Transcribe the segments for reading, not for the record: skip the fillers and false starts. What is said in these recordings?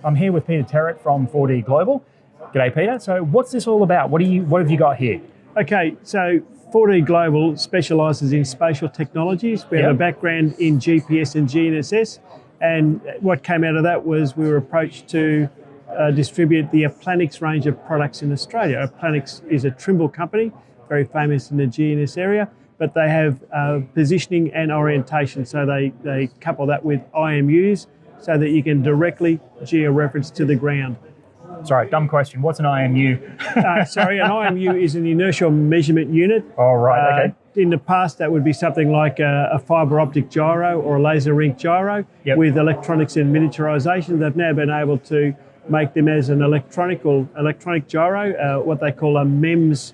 I'm here with Peter Territt from 4D Global. G'day, Peter. So what's this all about? What have you got here? Okay, so 4D Global specialises in spatial technologies. We have a background in GPS and GNSS, and what came out of that was we were approached to distribute the Applanix range of products in Australia. Applanix is a Trimble company, very famous in the GNSS area, but they have positioning and orientation, so they couple that with IMUs so that you can directly georeference to the ground. Sorry, dumb question. What's an IMU? Sorry, an IMU is an inertial measurement unit. Oh, right, okay. In the past, that would be something like a fibre optic gyro or a laser ink gyro with electronics and miniaturisation. They've now been able to make them as an electronic gyro, what they call a MEMS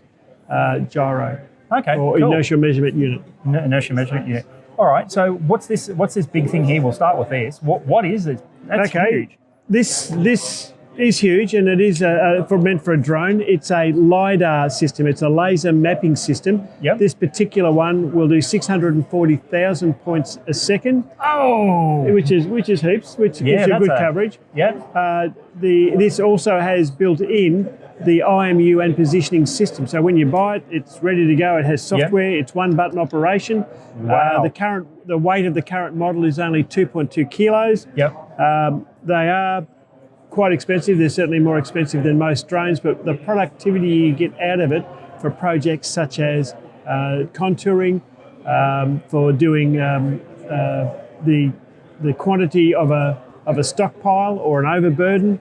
gyro. Okay, or cool. inertial measurement unit. Inertial measurement unit. All right, so what's this big thing here? We'll start with this. What is this? That's huge. This is huge, and it is meant for a drone. It's a LiDAR system. It's a laser mapping system. Yep. This particular one will do 640,000 points a second. Oh! Which is heaps, which gives you good coverage. Yeah. This also has built in the IMU and positioning system. So when you buy it, it's ready to go. It has software. It's one button operation. Wow. The weight of the current model is only 2.2 kilos. Yep. They are quite expensive. They're certainly more expensive than most drones, but the productivity you get out of it for projects such as contouring, for doing the quantity of a stockpile or an overburden,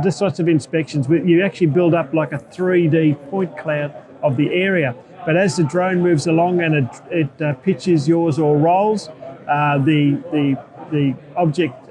this sorts of inspections. You actually build up like a 3D point cloud of the area. But as the drone moves along and it pitches, yaws or rolls, the object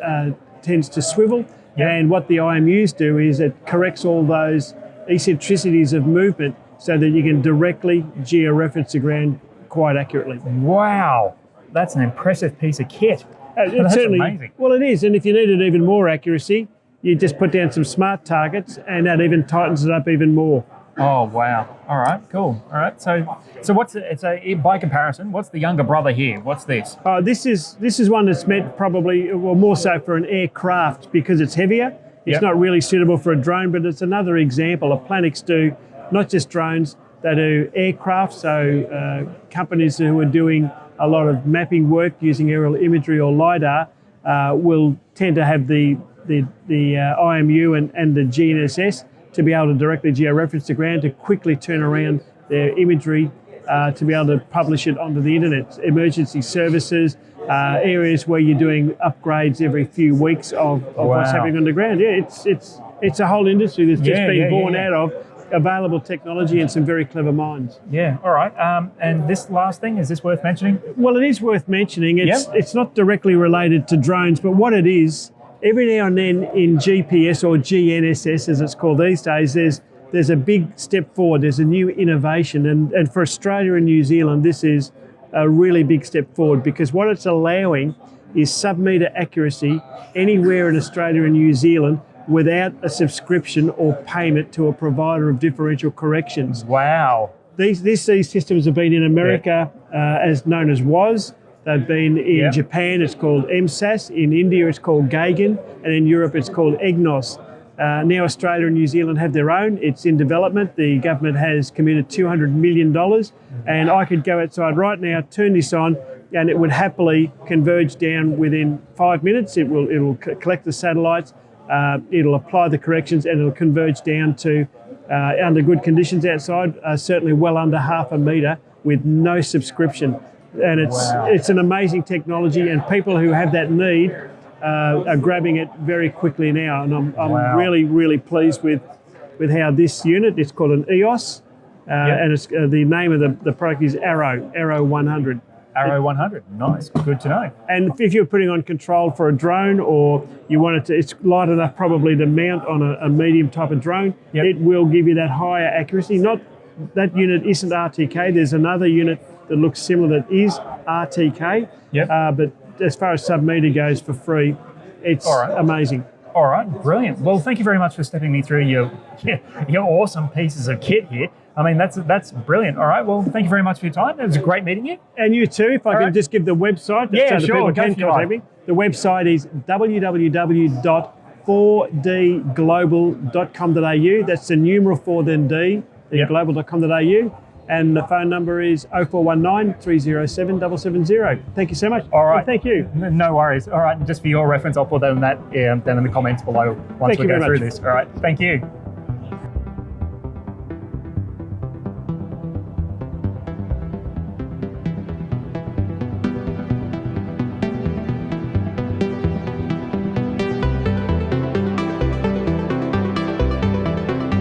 tends to swivel. Yep. And what the IMUs do is it corrects all those eccentricities of movement so that you can directly georeference the ground quite accurately. Wow, that's an impressive piece of kit. That's certainly amazing. Well, it is, and if you needed even more accuracy, you just put down some smart targets and that even tightens it up even more. Oh, wow. All right, cool. All right, so by comparison, what's the younger brother here? What's this? This is one that's meant probably, well, more so for an aircraft because it's heavier. It's not really suitable for a drone, but it's another example. Applanix do not just drones, they do aircraft, so companies who are doing a lot of mapping work using aerial imagery or LiDAR will tend to have the IMU and the GNSS to be able to directly georeference the ground, to quickly turn around their imagery, to be able to publish it onto the internet. Emergency services, areas where you're doing upgrades every few weeks of what's happening on the ground. Yeah, it's a whole industry that's just been born out of available technology and some very clever minds. Yeah, all right. And this last thing, is this worth mentioning? Well, it is worth mentioning. It's not directly related to drones, but what it is, every now and then in GPS or GNSS, as it's called these days, there's a big step forward. There's a new innovation. And for Australia and New Zealand, this is a really big step forward because what it's allowing is sub-metre accuracy anywhere in Australia and New Zealand without a subscription or payment to a provider of differential corrections. Wow. These systems have been in America as known as WAS. They've been in Japan, it's called MSAS. In India, it's called GAGAN. And in Europe, it's called EGNOS. Now Australia and New Zealand have their own. It's in development. The government has committed $200 million. And I could go outside right now, turn this on, and it would happily converge down within 5 minutes. It'll collect the satellites, it'll apply the corrections, and it'll converge down to, under good conditions outside, certainly well under 0.5 metre with no subscription. And it's an amazing technology, and people who have that need are grabbing it very quickly now. And I'm really, really pleased with how this unit, it's called an EOS, and it's, the name of the product is Arrow 100. Arrow 100, nice, good to know. And if you're putting on control for a drone, or you want it to, it's light enough probably to mount on a medium type of drone, it will give you that higher accuracy. That unit isn't RTK, there's another unit that looks similar that is RTK, but as far as sub-metre goes for free, it's amazing. All right, brilliant. Well, thank you very much for stepping me through your awesome pieces of kit here. I mean, that's brilliant. All right, well, thank you very much for your time. It was great meeting you. And you too, if I can just give the website. Yeah, so sure. People can contact me. The website is www.applanix.com. 4dglobal.com.au. That's the numeral 4 then D, then global.com.au. And the phone number is 0419 307 770. Thank you so much. All right. And thank you. No worries. All right. And just for your reference, I'll put that in the comments below once we go through this. All right. Thank you.